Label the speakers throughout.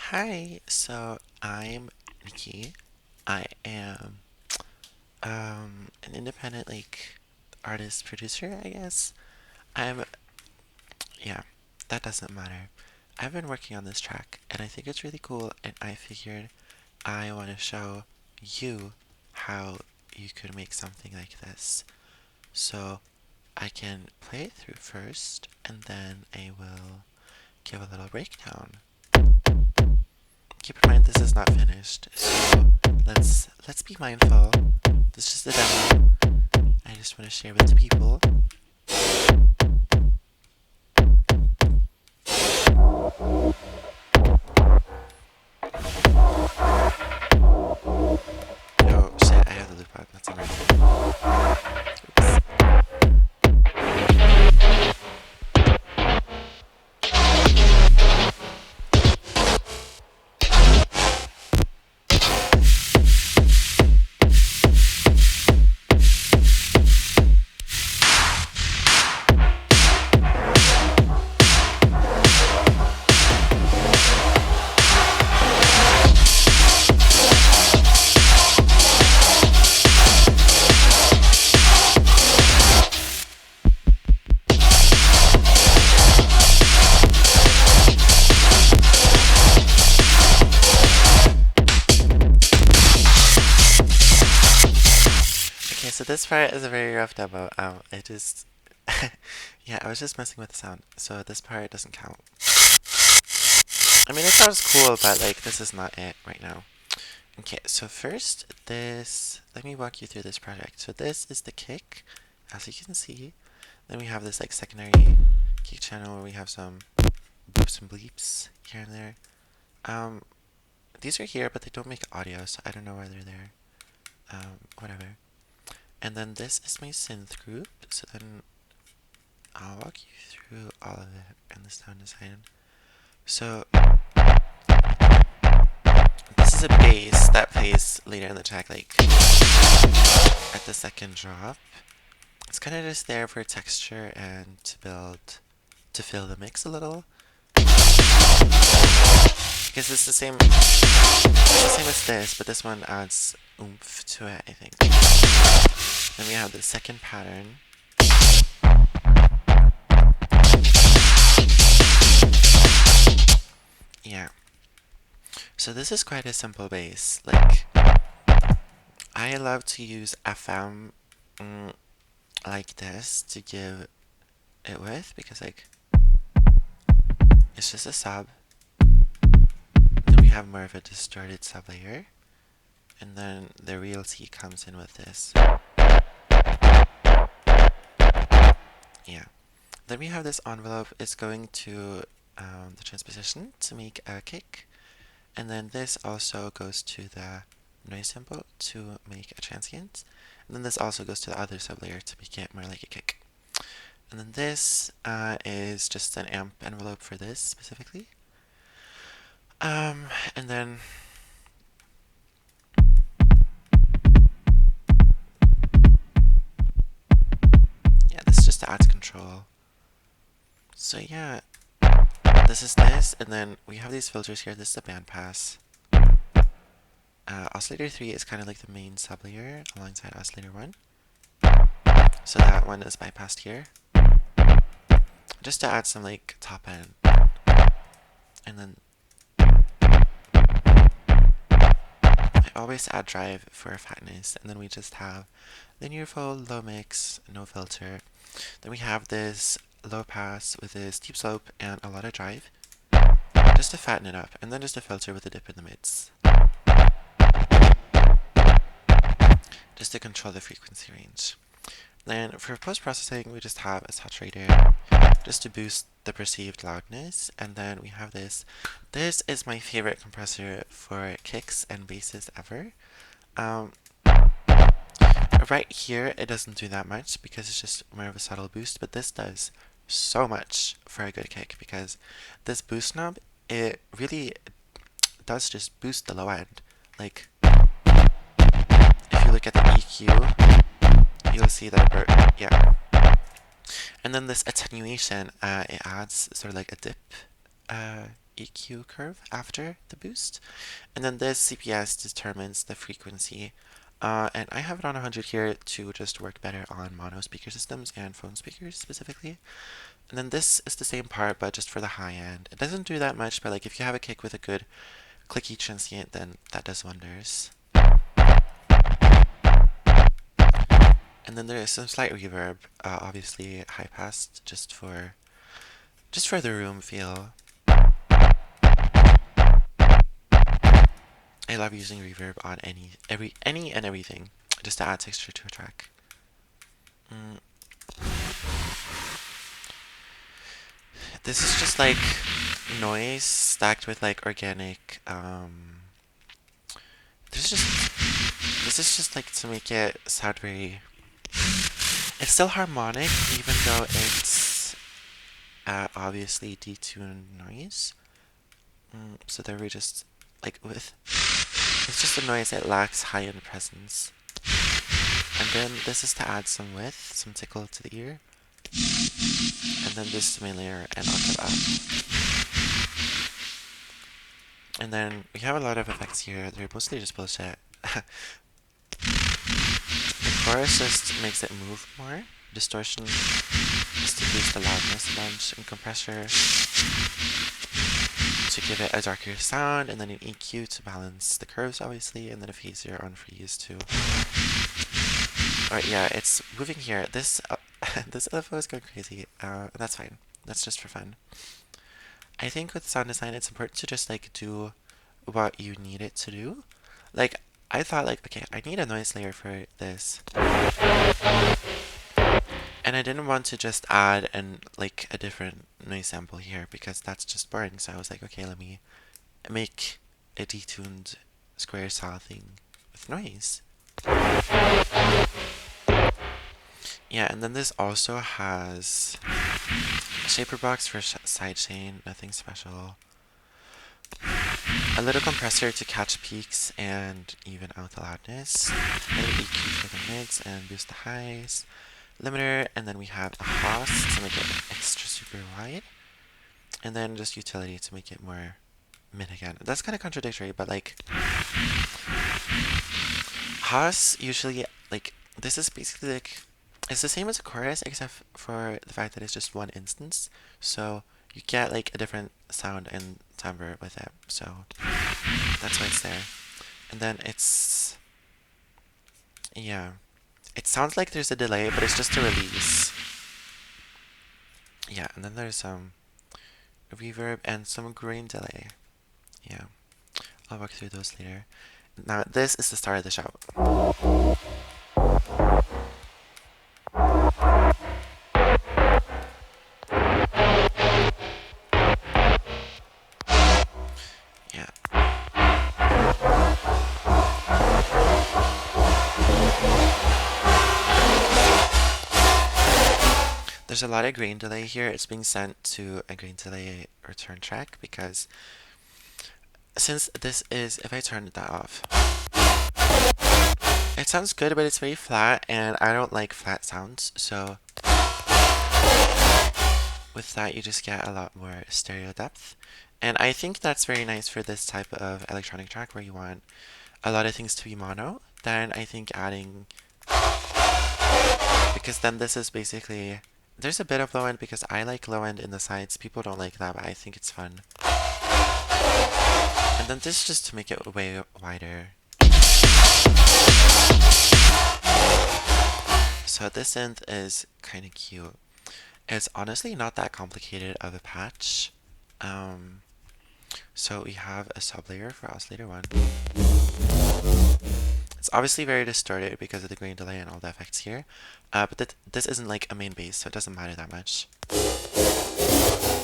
Speaker 1: Hi, so I'm Nikki. I am an independent artist producer, I guess. I'm yeah, that doesn't matter. I've been working on this track and I think it's really cool and I figured I want to show you how you could make something like this. So I can play it through first and then I will give a little breakdown. Keep in mind this is not finished, so let's be mindful. This is just a demo. I just want to share with the people. Oh shit, I have the loop on. That's embarrassing. Oops. Okay, so this part is a very rough demo. It just yeah, I was just messing with the sound, so this part doesn't count. I mean, it sounds cool, but this is not it right now. Okay, so first, let me walk you through this project. So this is the kick, as you can see. Then we have this secondary kick channel where we have some boops and bleeps here and there. These are here, but they don't make audio, so I don't know why they're there. Whatever. And then this is my synth group, so then I'll walk you through all of it and the sound design. So this is a bass that plays later in the track, at the second drop. It's kind of just there for texture and to fill the mix a little. Because it's the same as this, but this one adds oomph to it, I think. Then we have the second pattern. Yeah. So this is quite a simple bass. I love to use FM like this to give it with because it's just a sub. Then we have more of a distorted sub layer. And then the realty comes in with this. Yeah. Then we have this envelope. It's going to the transposition to make a kick. And then this also goes to the noise sample to make a transient. And then this also goes to the other sublayer to make it more like a kick. And then this is just an amp envelope for this specifically. And then yeah, this just adds control. So yeah, this is this, and then we have these filters here. This is the bandpass. Oscillator 3 is kind of like the main sublayer alongside oscillator 1. So that one is bypassed here. Just to add some top end. And then I always add drive for fatness, and then we just have linear fold, low mix, no filter. Then we have this low pass with a steep slope and a lot of drive, just to fatten it up, and then just a filter with a dip in the mids, just to control the frequency range. Then for post-processing, we just have a saturator, just to boost the perceived loudness, and then we have this. This is my favorite compressor for kicks and basses ever. Right here, it doesn't do that much because it's just more of a subtle boost, but this does so much for a good kick because this boost knob, it really does just boost the low end. If you look at the EQ, you'll see that yeah. And then this attenuation, it adds sort of like a dip EQ curve after the boost. And then this CPS determines the frequency. And I have it on 100 here to just work better on mono speaker systems and phone speakers specifically. And then this is the same part, but just for the high end. It doesn't do that much, but like if you have a kick with a good clicky transient, then that does wonders. And then there is some slight reverb, obviously high pass, just for the room feel. I love using reverb on any and everything, just to add texture to a track. This is just like noise stacked with like organic. This is just like to make it sound very. It's still harmonic, even though it's obviously detuned noise. So there we just like with. It's just a noise that lacks high-end presence. And then this is to add some width, some tickle to the ear. And then this to main layer and octave up. And then we have a lot of effects here. They're mostly just bullshit. The chorus just makes it move more. Distortion is to boost the loudness a bunch, and compressor to give it a darker sound, and then an EQ to balance the curves, obviously, and then a phaser on freeze too. Alright, yeah, it's moving here. This this LFO is going crazy. That's fine. That's just for fun. I think with sound design, it's important to just like do what you need it to do. Like, I thought like, okay, I need a noise layer for this. And I didn't want to just add like a different noise sample here because that's just boring. So I was like, okay, let me make a detuned square saw thing with noise. Yeah, and then this also has a shaper box for sidechain, nothing special. A little compressor to catch peaks and even out the loudness. A little EQ for the mids and boost the highs. Limiter, and then we have a Haas to make it extra super wide. And then just utility to make it more mid again. That's kind of contradictory, but like Haas usually, like, this is basically like, it's the same as a chorus except for the fact that it's just one instance. So you get like a different sound and timbre with it. So that's why it's there. And then it's, yeah. It sounds like there's a delay, but it's just a release. Yeah, and then there's some reverb and some grain delay. Yeah, I'll walk through those later. Now, this is the start of the show. Yeah. There's a lot of grain delay here. It's being sent to a grain delay return track because since this is, if I turn that off, it sounds good, but it's very flat, and I don't like flat sounds, so with that you just get a lot more stereo depth. And I think that's very nice for this type of electronic track where you want a lot of things to be mono. Then I think adding, because then this is basically, there's a bit of low end because I like low end in the sides. People don't like that, but I think it's fun. And then this just to make it way wider. So this synth is kind of cute. It's honestly not that complicated of a patch. So we have a sublayer for oscillator 1. It's obviously very distorted because of the grain delay and all the effects here. But this isn't like a main bass, so it doesn't matter that much.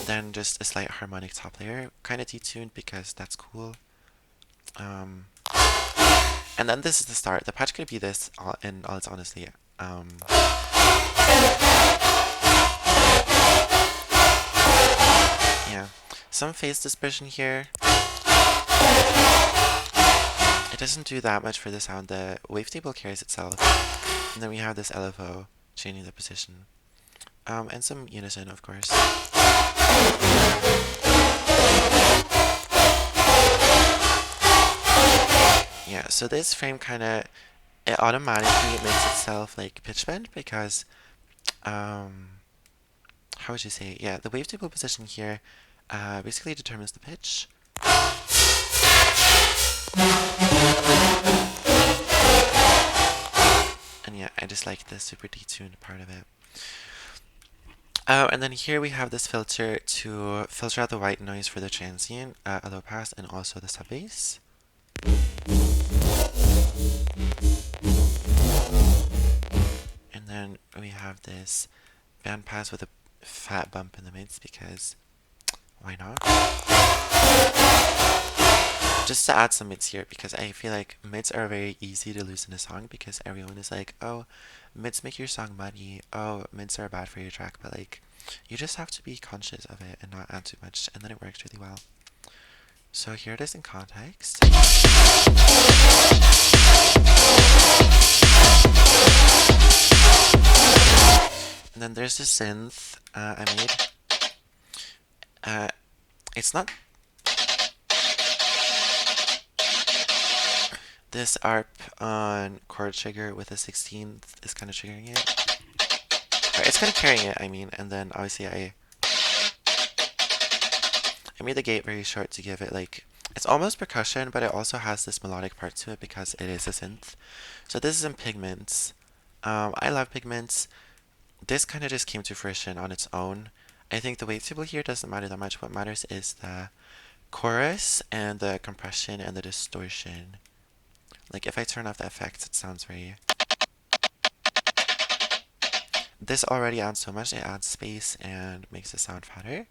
Speaker 1: Then just a slight harmonic top layer, kind of detuned because that's cool. And then this is the start. The patch could be this in all its honesty. Yeah, some phase dispersion here. It doesn't do that much for the sound. The wavetable carries itself. And then we have this LFO changing the position. And some unison, of course. so this frame kind of, it automatically makes itself like pitch bend because, how would you say? Yeah, the wavetable position here basically determines the pitch. And yeah, I just like the super detuned part of it. Oh, and then here we have this filter to filter out the white noise for the transient, a low pass, and also the sub bass. And then we have this band pass with a fat bump in the mids because why not? Just to add some mids here because I feel like mids are very easy to lose in a song because everyone is like, oh, mids make your song muddy. Oh, mids are bad for your track, but like you just have to be conscious of it and not add too much, and then it works really well. So here it is in context. And then there's this synth I made. It's not this ARP on chord trigger with a 16th is kind of triggering it. Or it's kind of carrying it, I mean, and then obviously I made the gate very short to give it like, it's almost percussion, but it also has this melodic part to it because it is a synth. So this is in Pigments. I love Pigments. This kind of just came to fruition on its own. I think the wavetable here doesn't matter that much. What matters is the chorus and the compression and the distortion. Like if I turn off the effects, it sounds very... This already adds so much. It adds space and makes it sound fatter.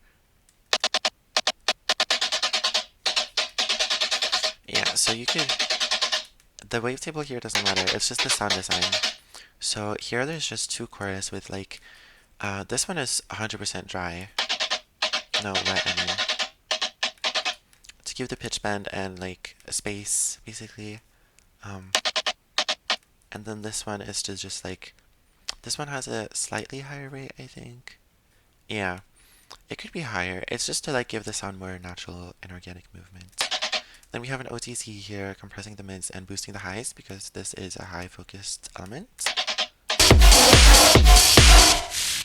Speaker 1: Yeah, so you could... The wavetable here doesn't matter. It's just the sound design. So here there's just two chorus with like... this one is 100% dry. No, wet, I mean. To give the pitch bend and like a space, basically. And then this one is just like... This one has a slightly higher rate, I think. Yeah, it could be higher. It's just to like give the sound more natural and organic movement. Then we have an OTC here compressing the mids and boosting the highs because this is a high focused element.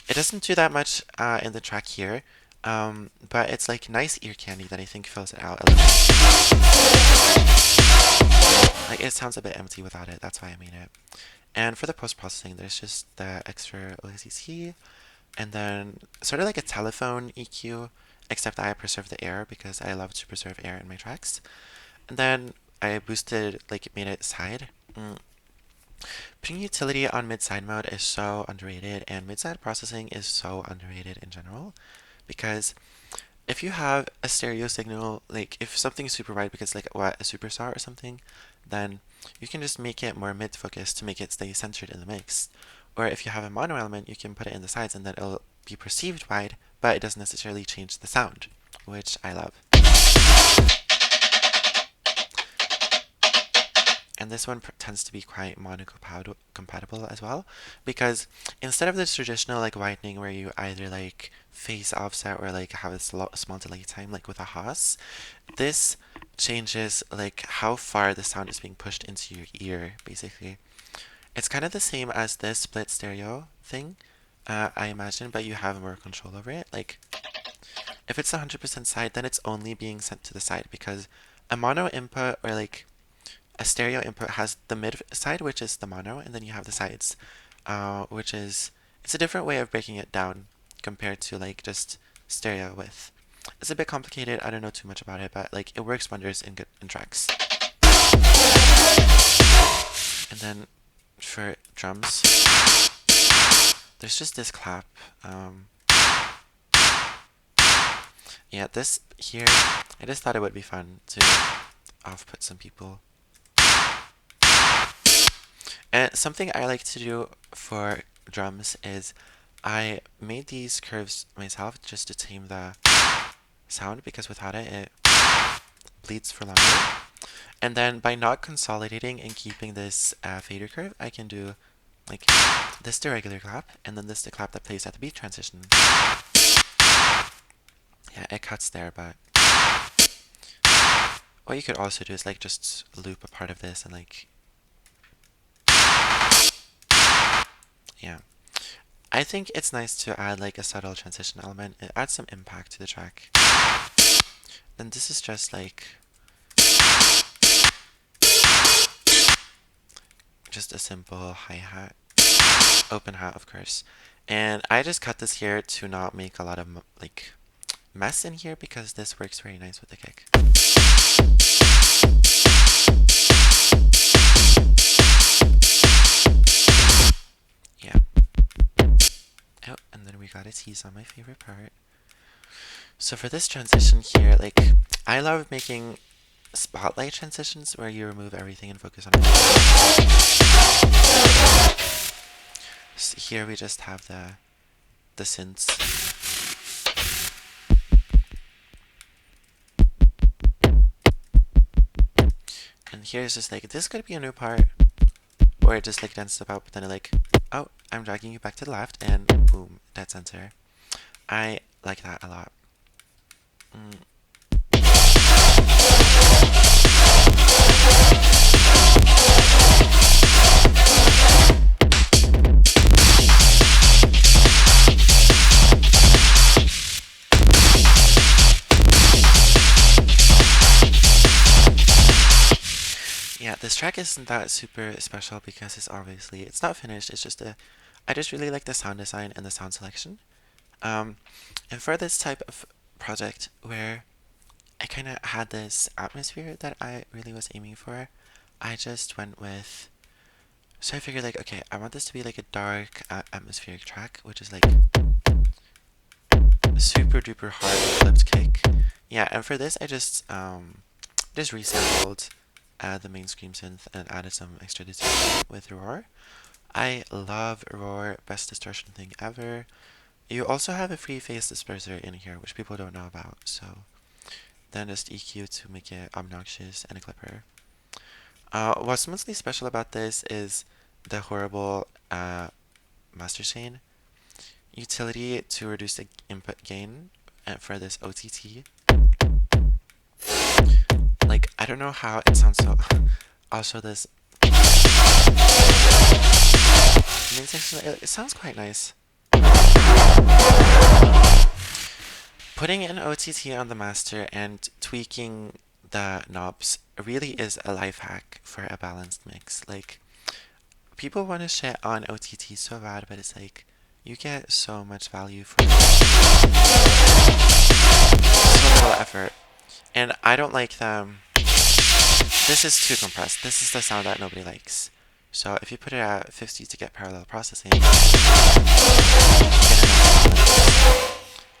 Speaker 1: It doesn't do that much in the track here, but it's like nice ear candy that I think fills it out a little. Like it sounds a bit empty without it, that's why I made it. And for the post-processing, there's just the extra OCC, and then sort of like a telephone EQ, except I preserve the air because I love to preserve air in my tracks. And then I boosted, like made it side. Putting utility on mid-side mode is so underrated, and mid-side processing is so underrated in general, because if you have a stereo signal, like if something's super wide because like what, a superstar or something, then you can just make it more mid-focused to make it stay centered in the mix. Or if you have a mono element, you can put it in the sides and then it'll be perceived wide, but it doesn't necessarily change the sound, which I love. And this one tends to be quite mono compatible as well, because instead of this traditional like widening where you either like phase offset or like have a small delay time like with a Haas, this changes like how far the sound is being pushed into your ear, basically. It's kind of the same as this split stereo thing, I imagine, but you have more control over it. Like, if it's 100% side, then it's only being sent to the side, because a mono input or like a stereo input has the mid side, which is the mono, and then you have the sides, which is, it's a different way of breaking it down compared to like just stereo width. It's a bit complicated, I don't know too much about it, but like it works wonders in tracks. And then for drums, there's just this clap. Yeah, this here, I just thought it would be fun to off-put some people. And something I like to do for drums is I made these curves myself just to tame the sound, because without it, it bleeds for longer. And then by not consolidating and keeping this fader curve, I can do like this the regular clap, and then this the clap that plays at the beat transition. Yeah, it cuts there, but what you could also do is like just loop a part of this and like, yeah. I think it's nice to add like a subtle transition element. It adds some impact to the track. Then this is just like just a simple hi-hat, open hat of course. And I just cut this here to not make a lot of like mess in here because this works very nice with the kick. Yeah. Oh, and then we got a tease on my favorite part. So for this transition here, like, I love making spotlight transitions where you remove everything and focus on it. So here we just have the synths. And here's just like, this could be a new part where it just like dances about, but then it like, oh, I'm dragging you back to the left, and boom, dead center. I like that a lot. Yeah, this track isn't that super special because it's not finished. It's just I just really like the sound design and the sound selection. And for this type of project where I kind of had this atmosphere that I really was aiming for, I just went with. So I figured like, okay, I want this to be like a dark atmospheric track, which is like super duper hard flipped kick. Yeah, and for this I just resampled the main scream synth and added some extra distortion with Roar. I love Roar, best distortion thing ever. You also have a free phase disperser in here, which people don't know about, so then just EQ to make it obnoxious and a clipper. What's mostly special about this is the horrible master chain utility to reduce the input gain for this OTT. Like, I don't know how it sounds so. Also, this main section, it sounds quite nice. Putting an OTT on the master and tweaking the knobs really is a life hack for a balanced mix. Like, people want to shit on OTT so bad, but it's like, you get so much value for so little effort. And I don't like them. This is too compressed. This is the sound that nobody likes. So if you put it at 50 to get parallel processing,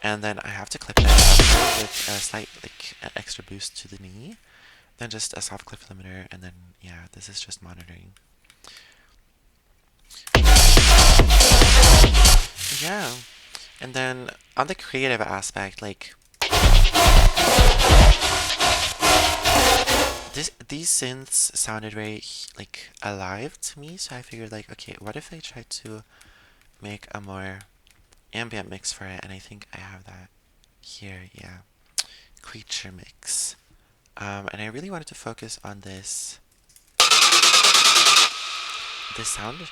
Speaker 1: and then I have to clip it after with a slight like an extra boost to the knee, then just a soft clip limiter, and then yeah, this is just monitoring. Yeah, and then on the creative aspect, like these synths sounded very like alive to me, so I figured like, okay, what if I tried to make a more ambient mix for it? And I think I have that here. Yeah, creature mix. And I really wanted to focus on this sound.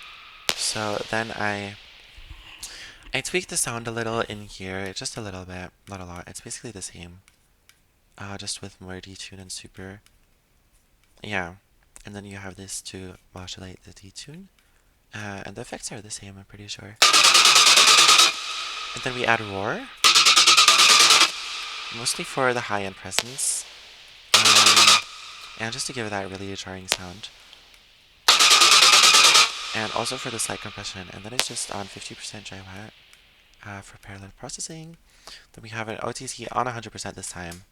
Speaker 1: So then I tweaked the sound a little in here, just a little bit, not a lot. It's basically the same, just with more detune and super. Yeah, and then you have this to modulate the detune, and the effects are the same, I'm pretty sure. And then we add roar, mostly for the high-end presence, and just to give it that really jarring sound. And also for the slight compression, and then it's just on 50% dry wet for parallel processing. Then we have an OTT on 100% this time.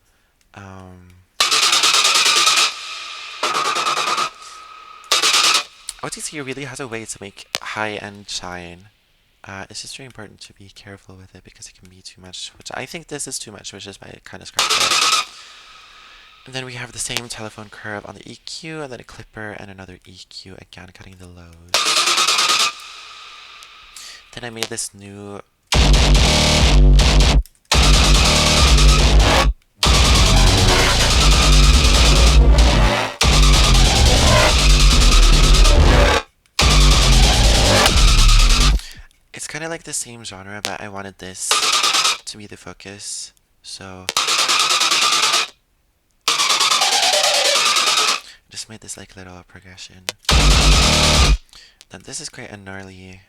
Speaker 1: OTT really has a way to make high-end shine. It's just very important to be careful with it because it can be too much, which I think this is too much, which is why I kind of scratched it. And then we have the same telephone curve on the EQ, and then a clipper and another EQ, again cutting the lows. Then I made this new kind of like the same genre, but I wanted this to be the focus. So just made this like little progression. Then this is quite a gnarly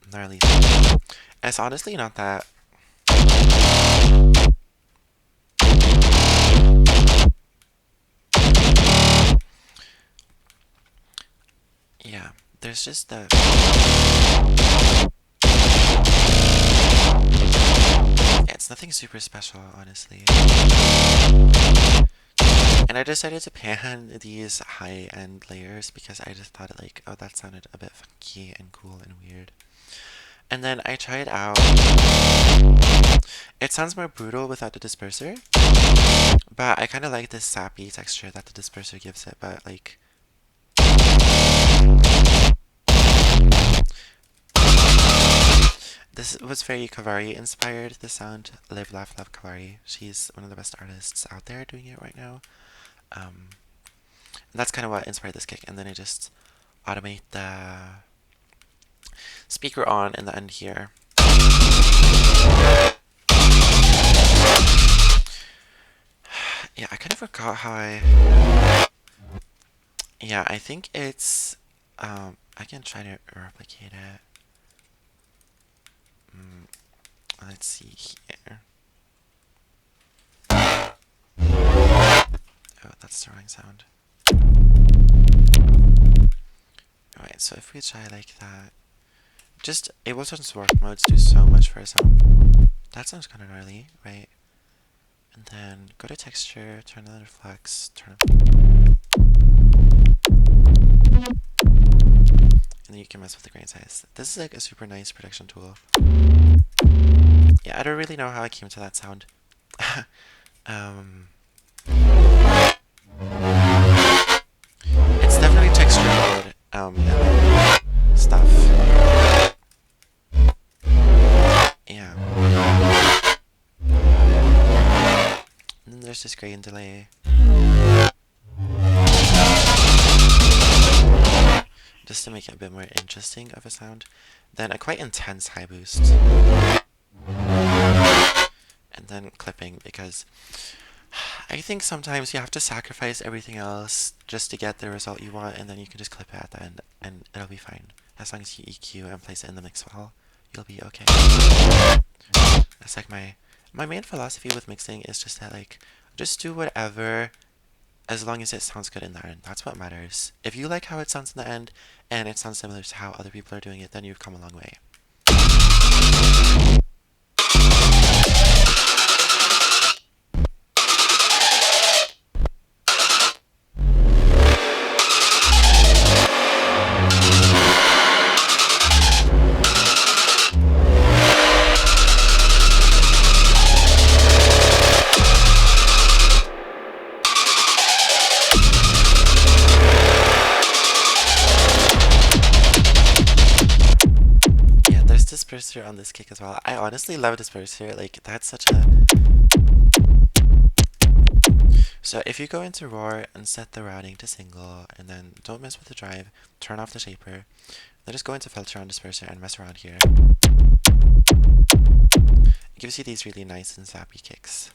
Speaker 1: thing. It's honestly not that. Yeah, there's just the. Yeah, it's nothing super special, honestly. And I decided to pan these high-end layers because I just thought like, oh, that sounded a bit funky and cool and weird. And then I tried out. It sounds more brutal without the disperser, but I kind of like this sappy texture that the disperser gives it, but like. This was very Kavari inspired, the sound. Live, Laugh, Love Kavari. She's one of the best artists out there doing it right now. That's kind of what inspired this kick. And then I just automate the speaker on in the end here. Yeah, I kind of forgot how I. Yeah, I think it's. I can try to replicate it. Let's see here. Oh, that's the wrong sound. Alright, so if we try like that. Just Ableton's work modes do so much for a sound. That sounds kind of gnarly, right? And then go to texture, turn on the flex, turn up. And then you can mess with the grain size. This is like a super nice production tool. Yeah, I don't really know how I came to that sound. It's definitely texture mode, and stuff. Yeah. And then there's this grain delay. Just to make it a bit more interesting of a sound. Then a quite intense high boost. And then clipping, because I think sometimes you have to sacrifice everything else just to get the result you want, and then you can just clip it at the end, and it'll be fine. As long as you EQ and place it in the mix file, you'll be okay. That's like my main philosophy with mixing is just that, like, just do whatever as long as it sounds good in the end. That's what matters. If you like how it sounds in the end, and it sounds similar to how other people are doing it, then you've come a long way. Disperser on this kick as well. I honestly love disperser. Like, that's such a. So if you go into Roar and set the routing to single, and then don't mess with the drive, turn off the shaper, then just go into filter on disperser and mess around here. It gives you these really nice and sappy kicks.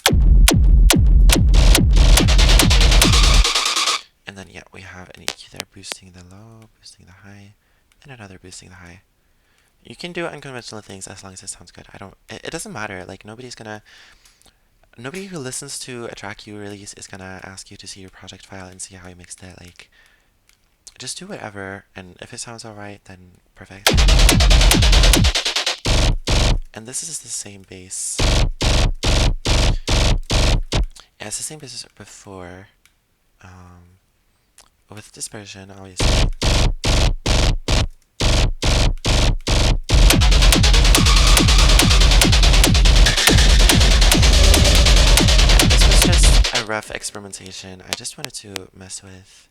Speaker 1: And then yeah, we have an EQ there boosting the low, boosting the high, and another boosting the high. You can do unconventional things as long as it sounds good. It doesn't matter. Like, nobody who listens to a track you release is gonna ask you to see your project file and see how you mixed it. Like, just do whatever, and if it sounds alright, then perfect. And this is the same bass. Yeah, it's the same bass as before. With dispersion, obviously. A rough experimentation. I just wanted to mess with,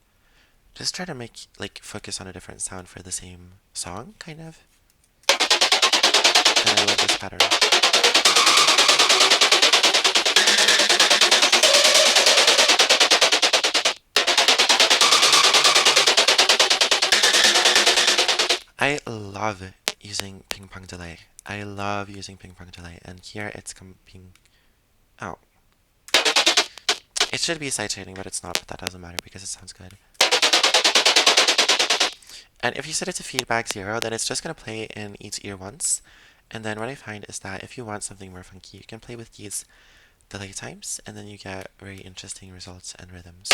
Speaker 1: just try to make, like, focus on a different sound for the same song, kind of. And I love this pattern. I love using ping pong delay. I love using ping pong delay, and here it's being. Oh, it should be side chaining, but it's not. But that doesn't matter because it sounds good. And if you set it to feedback 0, then it's just gonna play in each ear once. And then what I find is that if you want something more funky, you can play with these delay times, and then you get very interesting results and rhythms.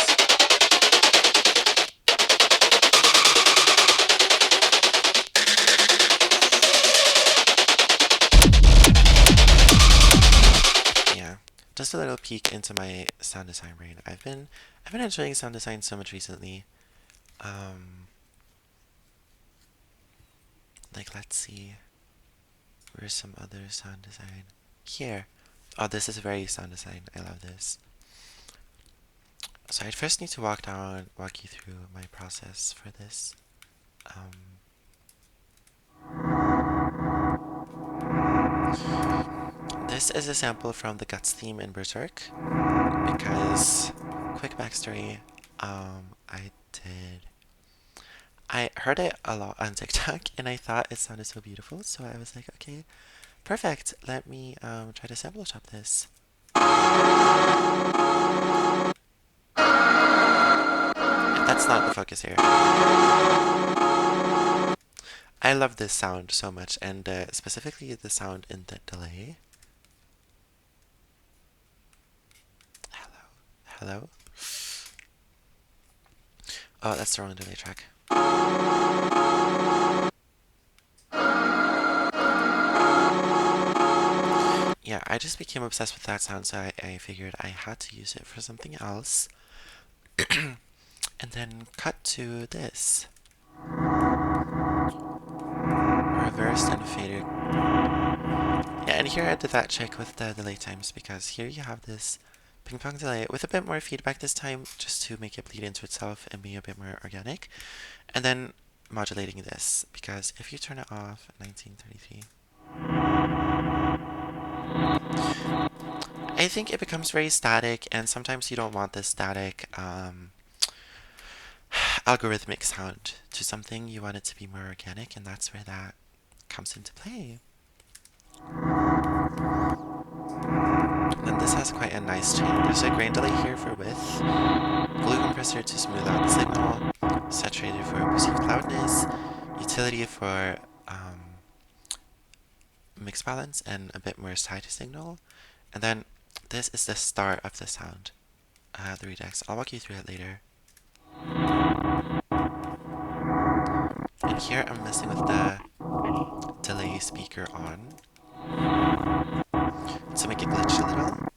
Speaker 1: Yeah, just a little peek into my sound design brain. I've been enjoying sound design so much recently. Like, let's see, where's some other sound design? Here. Oh, this is very sound design. I love this. So I first need to walk you through my process for this. This is a sample from the Guts theme in Berserk, because, quick backstory, I heard it a lot on TikTok, and I thought it sounded so beautiful, so I was like, okay, perfect, let me try to sample shop this. That's not the focus here. I love this sound so much, and specifically the sound in the delay. Hello? Oh, that's the wrong delay track. Yeah, I just became obsessed with that sound, so I figured I had to use it for something else. And then cut to this. Reversed and faded. Yeah, and here I did that trick with the delay times, because here you have this ping pong delay with a bit more feedback this time, just to make it bleed into itself and be a bit more organic. And then modulating this, because if you turn it off, 1933, I think it becomes very static, and sometimes you don't want this static algorithmic sound to something. You want it to be more organic, and that's where that comes into play. And this has quite a nice chain. There's a grain delay here for width, glue compressor to smooth out the signal, saturator for perceived loudness, utility for mix balance and a bit more side signal. And then this is the start of the sound, the redux. I'll walk you through it later. And here I'm messing with the delay speaker on to make it glitch a little.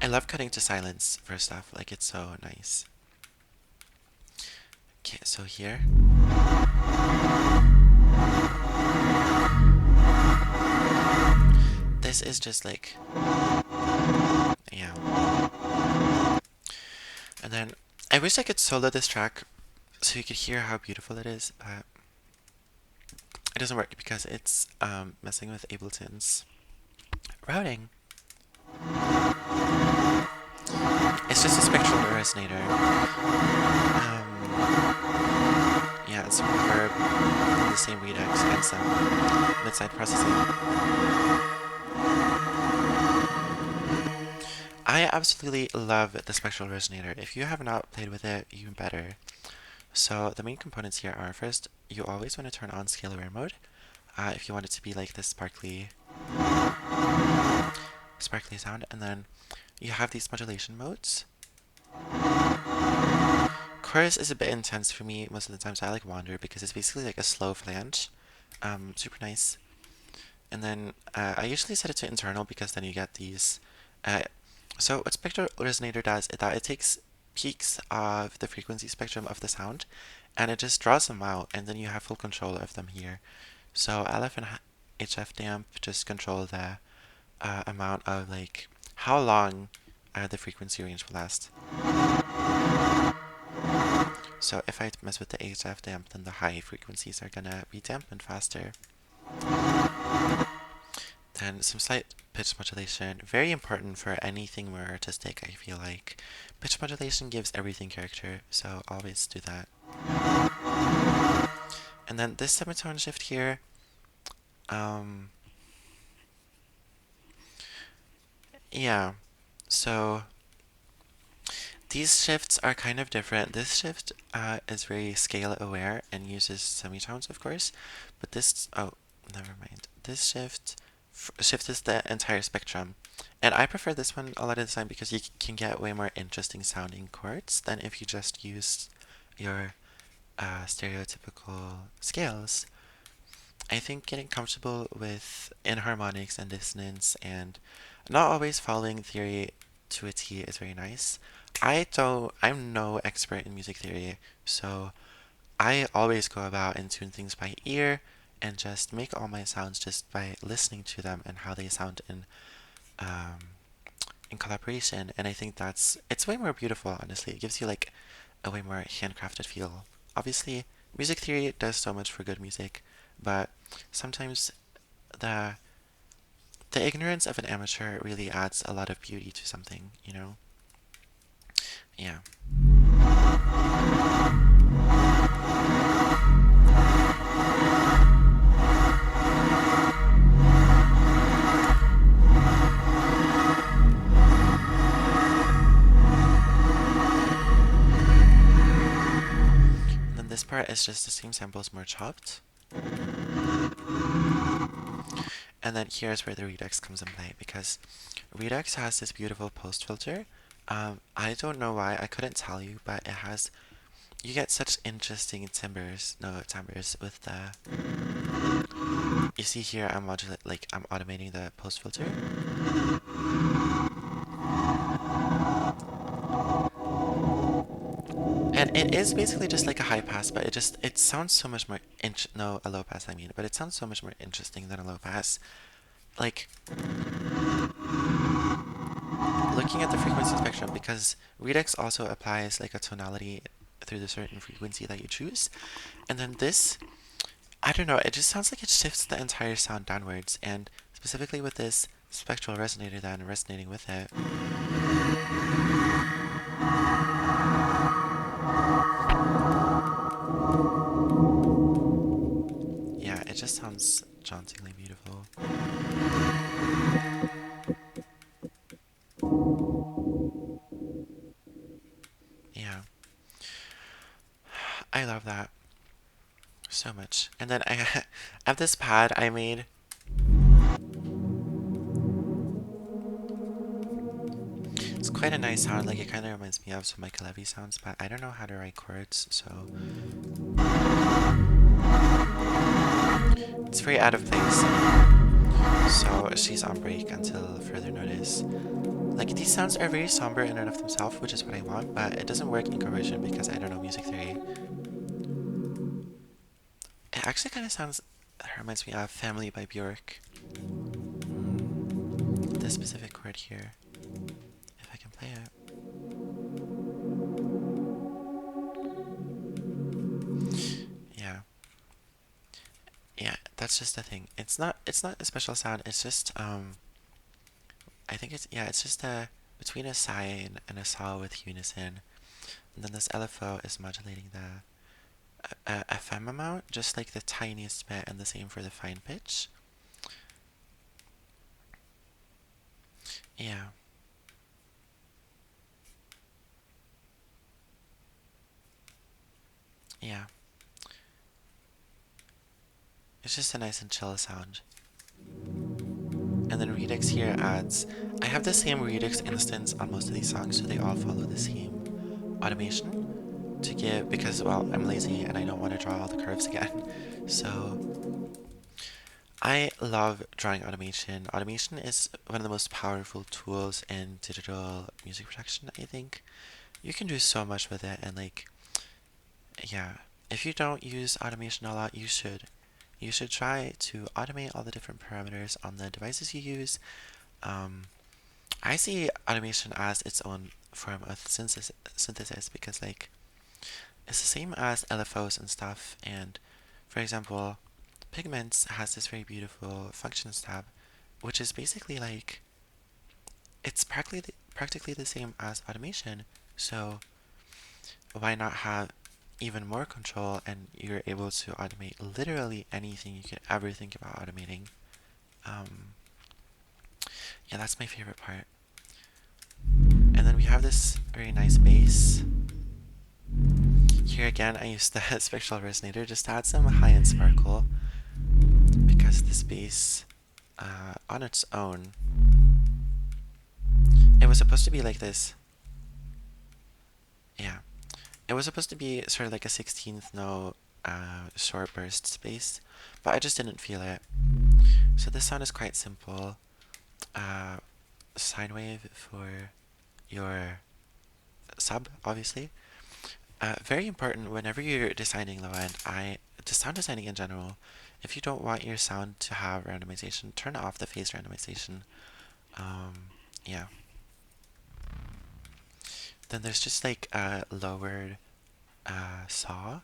Speaker 1: I love cutting to silence for stuff, like it's so nice. Okay, so here. This is just like, yeah. And then I wish I could solo this track so you could hear how beautiful it is, but it doesn't work because it's messing with Ableton's routing. It's just a spectral resonator. Yeah, it's some reverb, the same redux, and some mid-side processing. I absolutely love the spectral resonator. If you have not played with it, even better. So the main components here are, first, you always want to turn on scale aware mode if you want it to be like this sparkly sound, and then you have these modulation modes. Chorus is a bit intense for me most of the time, so I like Wander because it's basically like a slow flange. Super nice. And then I usually set it to internal because then you get these. So what spectral resonator does is that it takes peaks of the frequency spectrum of the sound and it just draws them out, and then you have full control of them here. So LF and HF damp just control the amount of like how long the frequency range will last. So if I mess with the HF damp, then the high frequencies are gonna be dampened faster. Then some slight pitch modulation. Very important for anything more artistic, I feel like. Pitch modulation gives everything character, so always do that. And then this semitone shift here, um, yeah, so these shifts are kind of different. This shift is very scale aware and uses semitones, of course, but this, oh, never mind. This shifts the entire spectrum. And I prefer this one a lot of the time because you can get way more interesting sounding chords than if you just use your stereotypical scales. I think getting comfortable with inharmonics and dissonance and not always following theory to a T is very nice. I'm no expert in music theory, so I always go about and tune things by ear and just make all my sounds just by listening to them and how they sound um, in collaboration. And I think it's way more beautiful, honestly. It gives you like a way more handcrafted feel. Obviously, music theory does so much for good music, but sometimes the the ignorance of an amateur really adds a lot of beauty to something, you know? Yeah. And then this part is just the same samples more chopped. And then here's where the Redux comes in play, because Redux has this beautiful post filter. I don't know why, I couldn't tell you, but you get such interesting timbres with you see here I'm automating the post filter. And it is basically just like a high pass, but it sounds so much more no, a low pass I mean, but it sounds so much more interesting than a low pass. Like, looking at the frequency spectrum, because Redux also applies like a tonality through the certain frequency that you choose, and then this, I don't know, it just sounds like it shifts the entire sound downwards, and specifically with this spectral resonator then resonating with it. Yeah, it just sounds jauntingly beautiful. Yeah, I love that so much. And then I have this pad I made. It's quite a nice sound, like it kind of reminds me of some Michael Levy sounds, but I don't know how to write chords, so it's very out of place. So she's on break until further notice. Like, these sounds are very somber in and of themselves, which is what I want, but it doesn't work in conversion because I don't know music theory. It actually kind of reminds me of Family by Björk. This specific chord here, if I can play it. Yeah. Yeah, that's just the thing. It's not a special sound, it's just, I think it's just between a sigh and a saw with unison. And then this LFO is modulating the FM amount, just like the tiniest bit, and the same for the fine pitch. Yeah. Yeah. It's just a nice and chill sound. And then Redux here adds, I have the same Redux instance on most of these songs, so they all follow the same automation to give, because, well, I'm lazy and I don't want to draw all the curves again. So I love drawing automation. Automation is one of the most powerful tools in digital music production, I think. You can do so much with it, and like, yeah, if you don't use automation a lot, you should. You should try to automate all the different parameters on the devices you use. Um, I see automation as its own form of synthesis because, like, it's the same as LFOs and stuff. And for example, Pigments has this very beautiful functions tab, which is basically like it's practically the same as automation. So why not have even more control and you're able to automate literally anything you could ever think about automating. Um, yeah, that's my favorite part. And then we have this very nice bass. Here again, I used the spectral resonator just to add some high-end sparkle because this bass, on its own, it was supposed to be like this. Yeah, it was supposed to be sort of like a 16th note short burst bass, but I just didn't feel it. So this sound is quite simple. Sine wave for your sub, obviously. Very important whenever you're designing low end. Just sound designing in general. If you don't want your sound to have randomization, turn off the phase randomization. Yeah. Then there's just like a lowered saw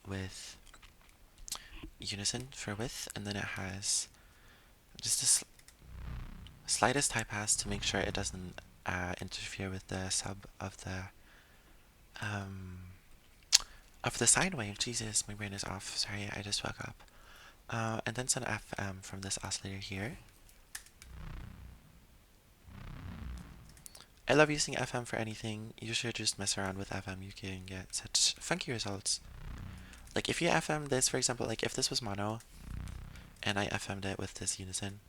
Speaker 1: with unison for width, and then it has just a slightest high pass to make sure it doesn't interfere with the sub um, of the sine wave. Jesus, my brain is off. Sorry, I just woke up. And then some FM from this oscillator here. I love using FM for anything. You should just mess around with FM. You can get such funky results. Like if you FM this, for example, like if this was mono, and I FM'd it with this unison,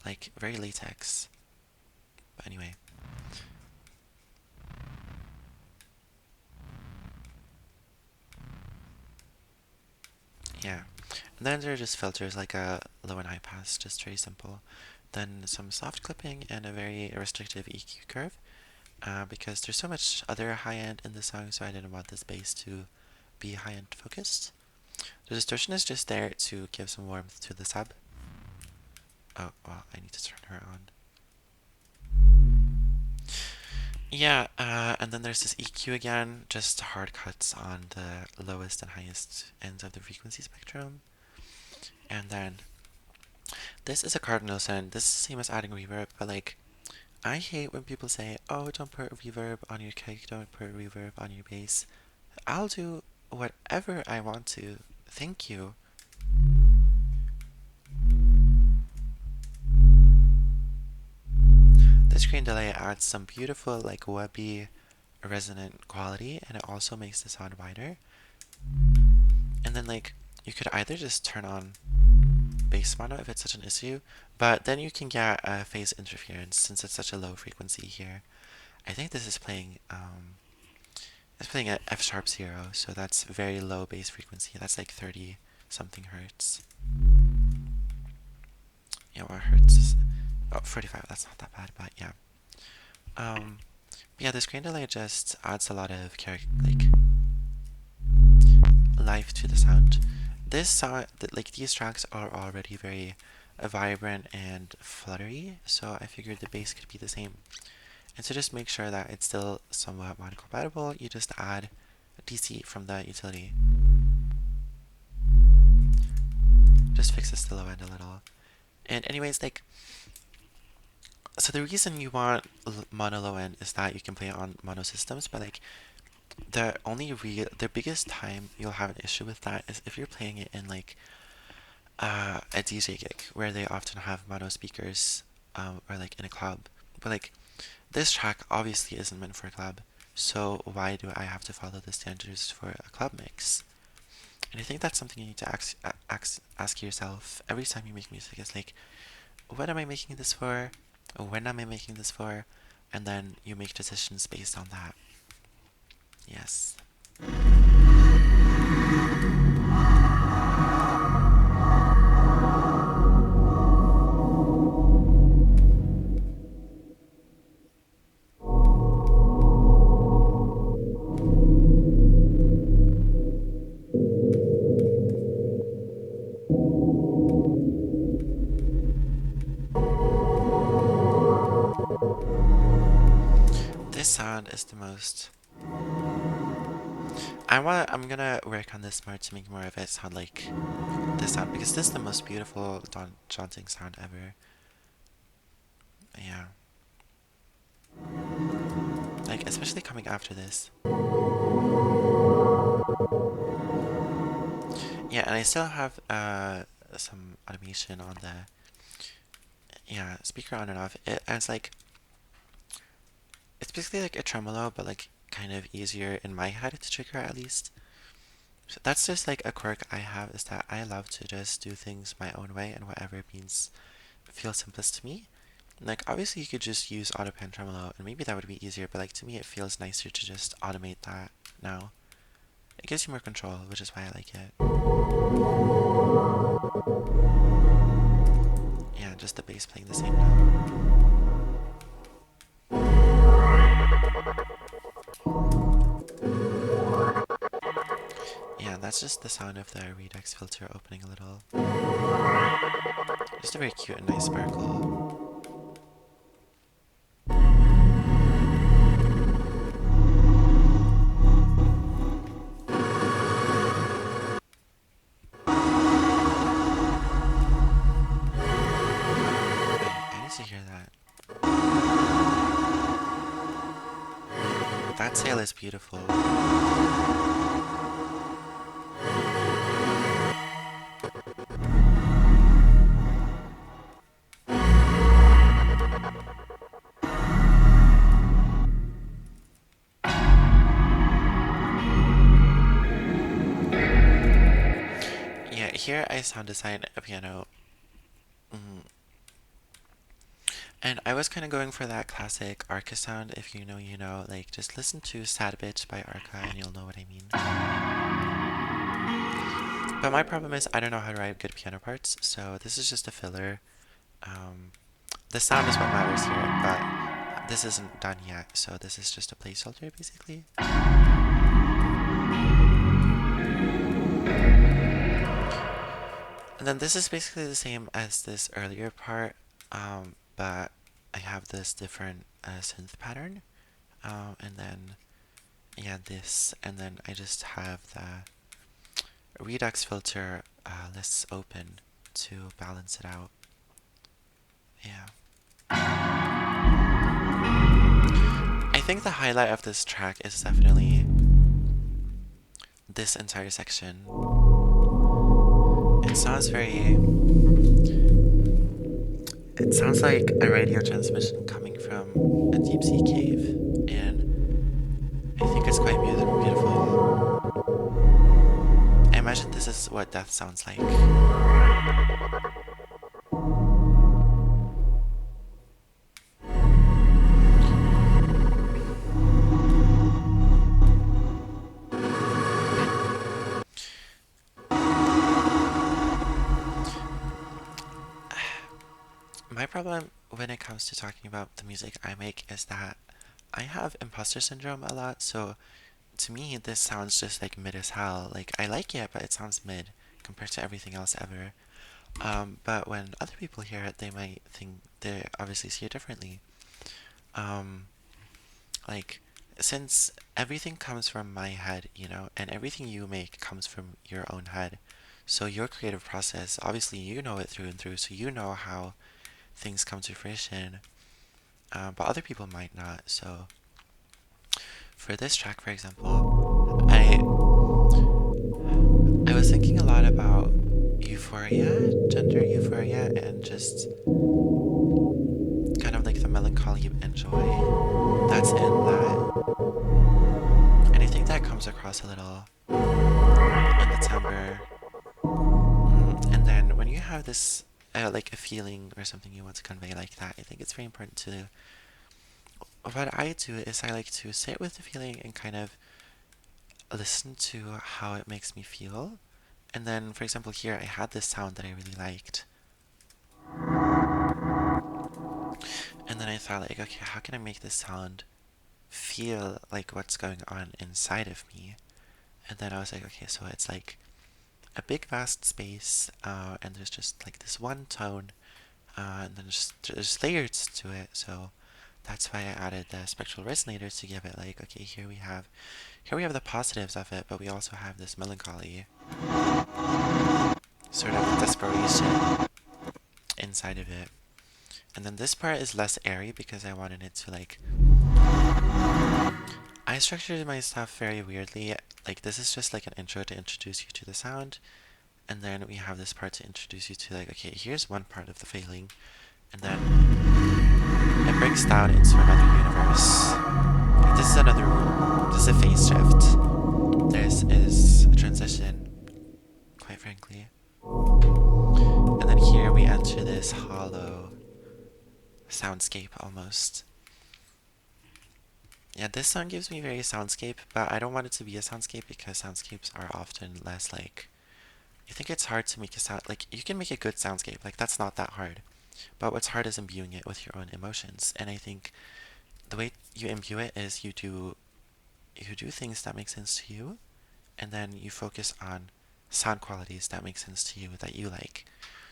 Speaker 1: like very latex. But anyway. Yeah. And then there are just filters like a low and high pass, just very simple. Then some soft clipping and a very restrictive EQ curve. Because there's so much other high-end in the song, so I didn't want this bass to be high-end focused. The distortion is just there to give some warmth to the sub. Oh, well, I need to turn her on. Yeah, and then there's this EQ again, just hard cuts on the lowest and highest ends of the frequency spectrum. And then this is a cardinal sin. This is the same as adding reverb, but like, I hate when people say, oh, don't put reverb on your kick, don't put reverb on your bass. I'll do whatever I want to. Thank you. This grain delay adds some beautiful, like, webby, resonant quality, and it also makes the sound wider. And then, like, you could either just turn on bass mono if it's such an issue, but then you can get phase interference since it's such a low frequency here. I think this is playing, it's playing at F sharp 0, so that's very low bass frequency. That's like 30 something hertz. Yeah, what hertz? Oh, 45, that's not that bad, but yeah. Yeah, this grain delay just adds a lot of life to the sound. This sound, like these tracks are already very vibrant and fluttery, so I figured the bass could be the same. And to just make sure that it's still somewhat mono compatible, you just add a DC from the utility. Just fixes the low end a little. And anyways, like, so the reason you want mono low end is that you can play it on mono systems, but like, the biggest time you'll have an issue with that is if you're playing it in like a DJ gig where they often have mono speakers, or like in a club. But like, this track obviously isn't meant for a club, so why do I have to follow the standards for a club mix? And I think that's something you need to ask yourself every time you make music. Is like, what am I making this for? When am I making this for? And then you make decisions based on that. Yes. This sound is the most I'm gonna work on this more to make more of it sound like this sound because this is the most beautiful daunting sound ever. Yeah. Like especially coming after this. Yeah, and I still have some automation on the yeah, speaker on and off. It's like it's basically like a tremolo but like kind of easier in my head to trigger at least. So that's just like a quirk I have is that I love to just do things my own way and whatever means feels simplest to me. Like obviously you could just use autopan tremolo and maybe that would be easier, but like to me it feels nicer to just automate that now. It gives you more control, which is why I like it. Yeah, just the bass playing the same note. Yeah, that's just the sound of the Redux filter opening a little. Just a very cute and nice sparkle. I need to hear that. That sail is beautiful. Yeah, here I sound design a piano. Mm. And I was kind of going for that classic Arca sound. If you know, you know. Like, just listen to Sad Bitch by Arca and you'll know what I mean. But my problem is I don't know how to write good piano parts, so this is just a filler. Um, the sound is what matters here, but this isn't done yet, so this is just a placeholder basically. And then this is basically the same as this earlier part, but I have this different synth pattern, and then yeah, this, and then I just have the Redux filter less open to balance it out. Yeah. I think the highlight of this track is definitely this entire section. It sounds very. It sounds like a radio transmission coming from a deep sea cave, and I think it's quite beautiful. I imagine this is what death sounds like. My problem when it comes to talking about the music I make is that I have imposter syndrome a lot, so to me this sounds just like mid as hell. Like I like it, but it sounds mid compared to everything else ever. But when other people hear it, they might think they obviously see it differently. Um, like since everything comes from my head, you know, and everything you make comes from your own head. So your creative process, obviously you know it through and through, so you know how things come to fruition. But other people might not. So for this track, for example, I was thinking a lot about euphoria, gender euphoria, and just kind of like the melancholy and joy that's in that. And I think that comes across a little in the timbre. And then when you have this, like a feeling or something you want to convey like that, I think it's very important to. What I do is I like to sit with the feeling and kind of listen to how it makes me feel. And then, for example, here I had this sound that I really liked. And then I thought, like, okay, how can I make this sound feel like what's going on inside of me? And then I was like, okay, so it's like a big vast space, and there's just like this one tone, and then just there's layers to it. So that's why I added the spectral resonators to give it like, okay, here we have the positives of it, but we also have this melancholy sort of desperation inside of it. And then this part is less airy because I wanted it to like, I structured my stuff very weirdly. Like this is just like an intro to introduce you to the sound, and then we have this part to introduce you to like, okay, here's one part of the failing, and then it breaks down into another universe. Like, this is another room. This is a phase shift. This is a transition, quite frankly. And then here we enter this hollow soundscape almost. Yeah, this song gives me very soundscape, but I don't want it to be a soundscape because soundscapes are often less like, you think it's hard to make a sound, like you can make a good soundscape, like that's not that hard. But what's hard is imbuing it with your own emotions. And I think the way you imbue it is you do things that make sense to you, and then you focus on sound qualities that make sense to you that you like.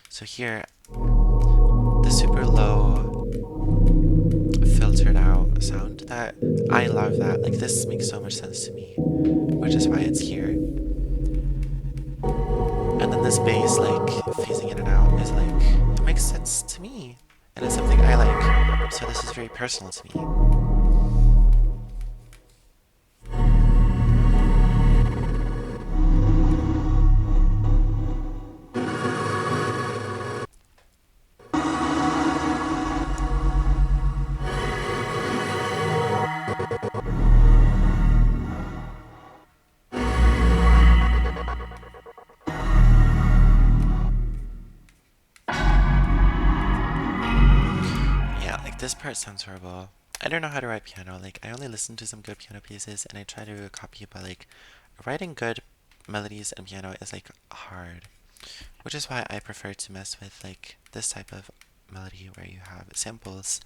Speaker 1: So here, the super low filtered out sound, that I love that. Like this makes so much sense to me, which is why it's here. And then this bass, like phasing in and out, is like, it makes sense to me, and it's something I like. So this is very personal to me. This part sounds horrible. I don't know how to write piano. Like, I only listen to some good piano pieces and I try to copy, but like, writing good melodies and piano is like hard. Which is why I prefer to mess with like this type of melody where you have samples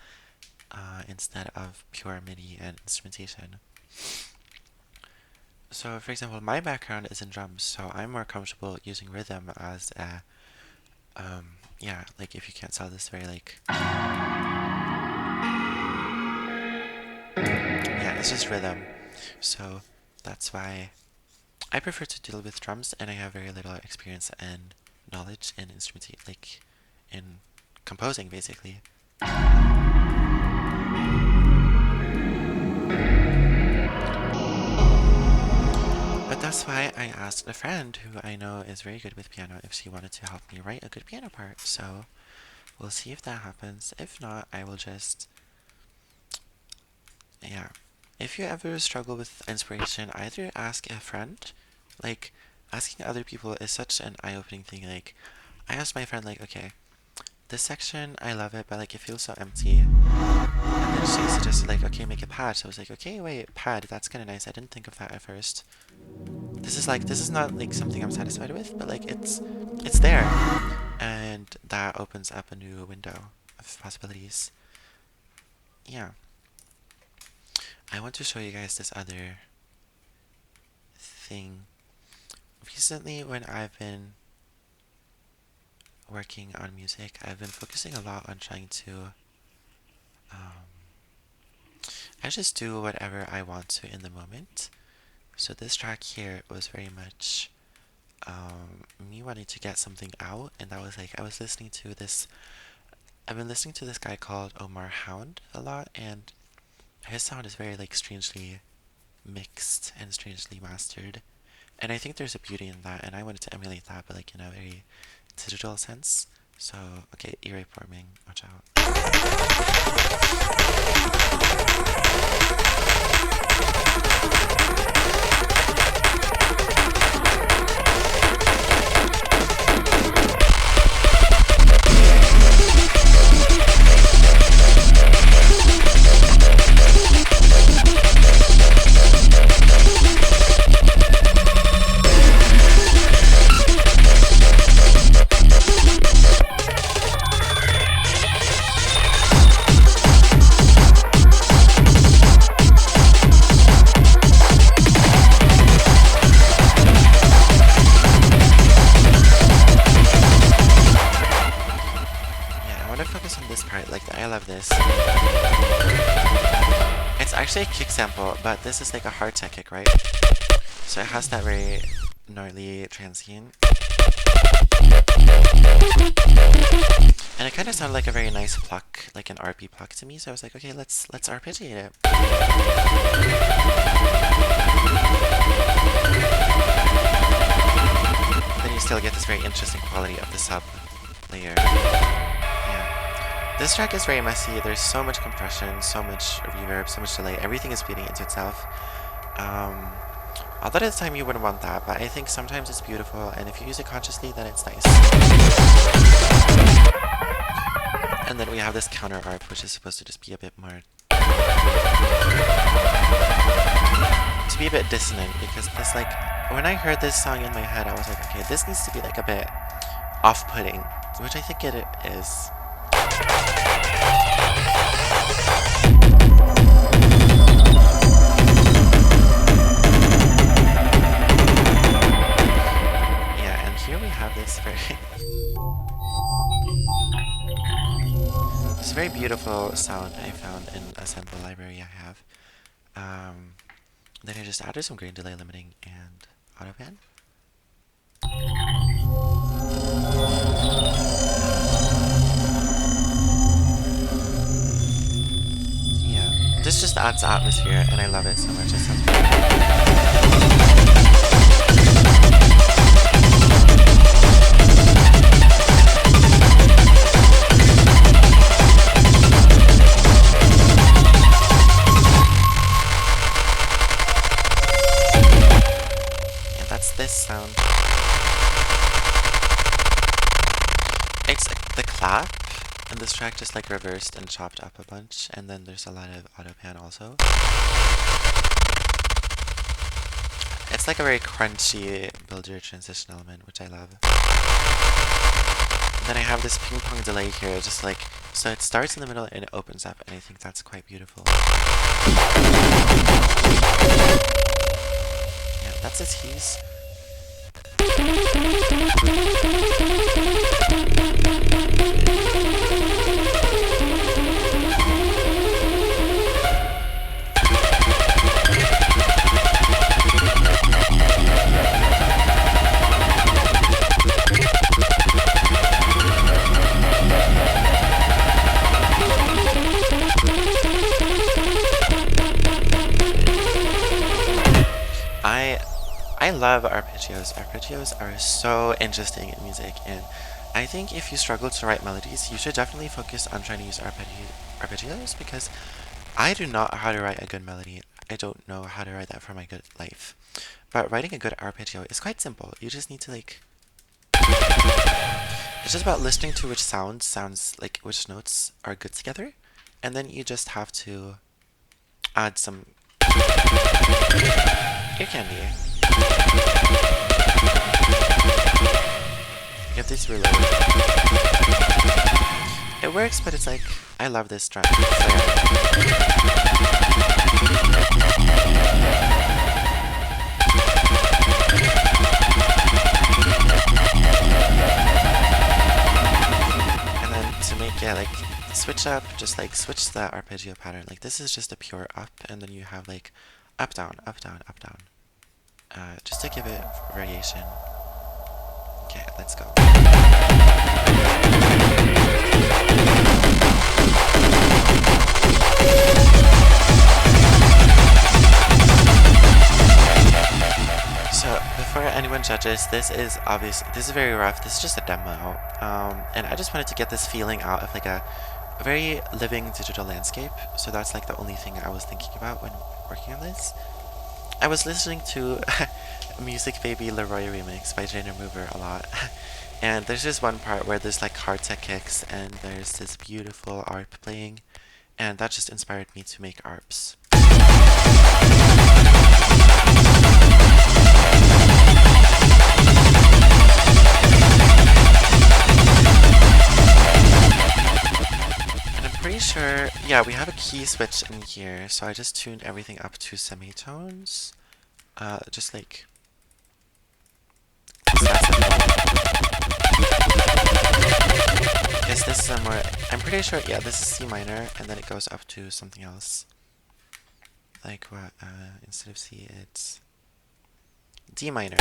Speaker 1: instead of pure MIDI and instrumentation. So, for example, my background is in drums, so I'm more comfortable using rhythm as a, yeah, like if you can't tell, this very like, yeah, it's just rhythm. So that's why I prefer to deal with drums, and I have very little experience and knowledge in instrumentation, like in composing, basically. But that's why I asked a friend who I know is very good with piano if she wanted to help me write a good piano part. So we'll see if that happens. If not, I will just, yeah. If you ever struggle with inspiration, either ask a friend. Like, asking other people is such an eye-opening thing. Like, I asked my friend, like, okay, this section, I love it, but like, it feels so empty. And then she suggested, like, okay, make a pad. So I was like, okay, wait, pad, that's kind of nice. I didn't think of that at first. This is not like something I'm satisfied with, but like, it's there. And that opens up a new window of possibilities. Yeah. I want to show you guys this other thing. Recently, when I've been working on music, I've been focusing a lot on trying to I just do whatever I want to in the moment. So this track here was very much me wanting to get something out, and that was like, I've been listening to this guy called Omar Hound a lot, and his sound is very like strangely mixed and strangely mastered. And I think there's a beauty in that, and I wanted to emulate that, but like in a very digital sense. So, okay, ear forming, watch out. focus on this part. Like, I love this. It's actually a kick sample, but this is like a hard tech kick, right? So it has that very gnarly transient. And it kind of sounded like a very nice pluck, like an RP pluck to me. So I was like, okay, let's arpeggiate it. Then you still get this very interesting quality of the sub layer. Yeah. This track is very messy. There's so much compression, so much reverb, so much delay. Everything is feeding into itself. A lot of the time you wouldn't want that, but I think sometimes it's beautiful, and if you use it consciously, then it's nice. And then we have this counter arp, which is supposed to just be a bit more... to be a bit dissonant, because this, like, when I heard this song in my head, I was like, okay, this needs to be, like, a bit off-putting, which I think it is. Here we have this very beautiful sound I found in a sample library I have. Then I just added some grain delay limiting and autopan. Yeah, this just adds atmosphere and I love it so much. It sounds beautiful. This sound. It's the clap and this track just like reversed and chopped up a bunch, and then there's a lot of autopan also. It's like a very crunchy build your transition element, which I love. And then I have this ping pong delay here, just like, so it starts in the middle and it opens up, and I think that's quite beautiful. Yeah, that's its keys. I love arpeggios. Arpeggios are so interesting in music, and I think if you struggle to write melodies, you should definitely focus on trying to use arpeggios, because I do not know how to write a good melody. I don't know how to write that for my good life. But writing a good arpeggio is quite simple. You just need to like... It's just about listening to which sounds like which notes are good together, and then you just have to add some ear candy. Get this reloaded. It works, but it's like, I love this drum. So, and then to make it like switch up, just like switch the arpeggio pattern. Like this is just a pure up, and then you have like up, down, up, down, up, down. Just to give it variation. Okay, let's go. So, before anyone judges, this is very rough. This is just a demo. And I just wanted to get this feeling out of like a very living digital landscape. So that's like the only thing I was thinking about when working on this. I was listening to Music Baby Leroy remix by Jane Remover a lot, and there's this one part where there's like hard tech kicks and there's this beautiful ARP playing, and that just inspired me to make ARPs. And I'm pretty sure, yeah, we have a key switch in here, so I just tuned everything up to semitones. Just like... Is this is a more, I'm pretty sure, yeah, this is C minor, and then it goes up to something else. Like what, instead of C, it's D minor.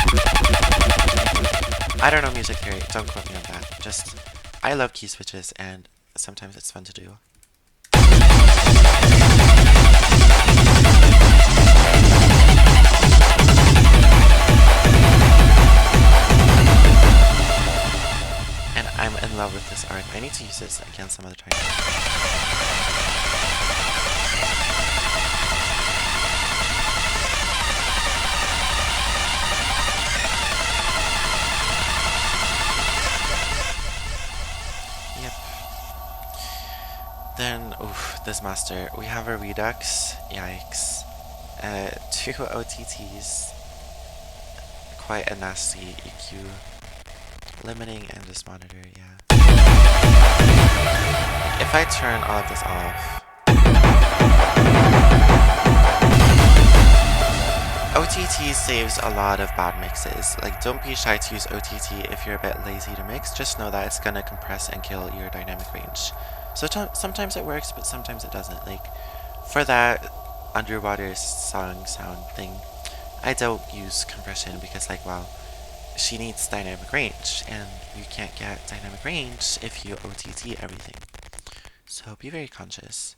Speaker 1: I don't know music theory, don't quote me on that. Just, I love key switches, and sometimes it's fun to do. And I'm in love with this art. I need to use this again some other time. Yep. Then, oof, this master. We have a Redux. Yikes. 2 OTTs. Quite a nasty EQ. Limiting and this monitor, yeah. If I turn all of this off, OTT saves a lot of bad mixes. Like, don't be shy to use OTT if you're a bit lazy to mix. Just know that it's gonna compress and kill your dynamic range. So sometimes it works, but sometimes it doesn't. Like, for that underwater song sound thing, I don't use compression because, like, well, she needs dynamic range, and you can't get dynamic range if you OTT everything. So be very conscious.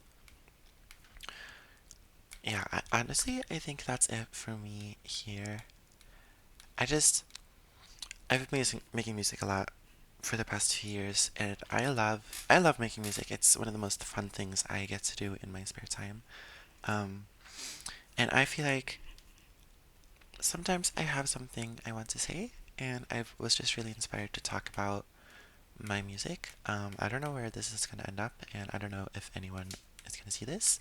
Speaker 1: Yeah, honestly, I think that's it for me here. I've been making music a lot for the past 2 years, and I love making music. It's one of the most fun things I get to do in my spare time. Um, and I feel like sometimes I have something I want to say, and I was just really inspired to talk about my music. I don't know where this is gonna end up, and I don't know if anyone is gonna see this,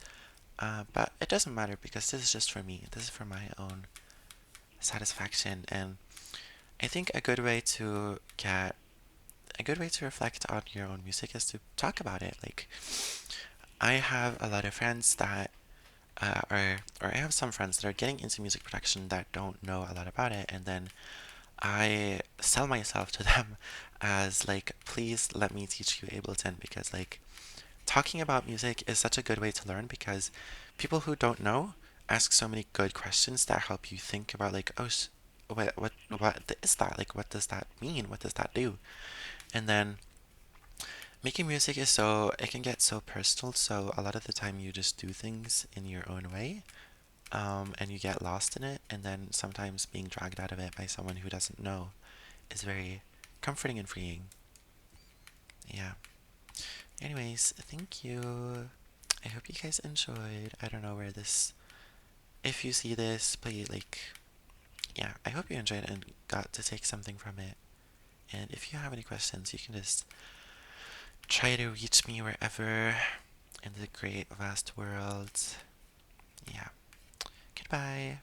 Speaker 1: but it doesn't matter because this is just for me. This is for my own satisfaction, and I think a good way to reflect on your own music is to talk about it. Like, I have a lot of friends that or I have some friends that are getting into music production that don't know a lot about it, and then I sell myself to them as like, please let me teach you Ableton, because like talking about music is such a good way to learn, because people who don't know ask so many good questions that help you think about like, oh, what is that? Like, what does that mean? What does that do? And then making music is it can get so personal, so a lot of the time you just do things in your own way, and you get lost in it, and then sometimes being dragged out of it by someone who doesn't know is very comforting and freeing. Yeah. Anyways, thank you. I hope you guys enjoyed. I don't know where this. If you see this, please, like, yeah, I hope you enjoyed it and got to take something from it. And if you have any questions, you can just try to reach me wherever in the great vast world. Yeah. Goodbye.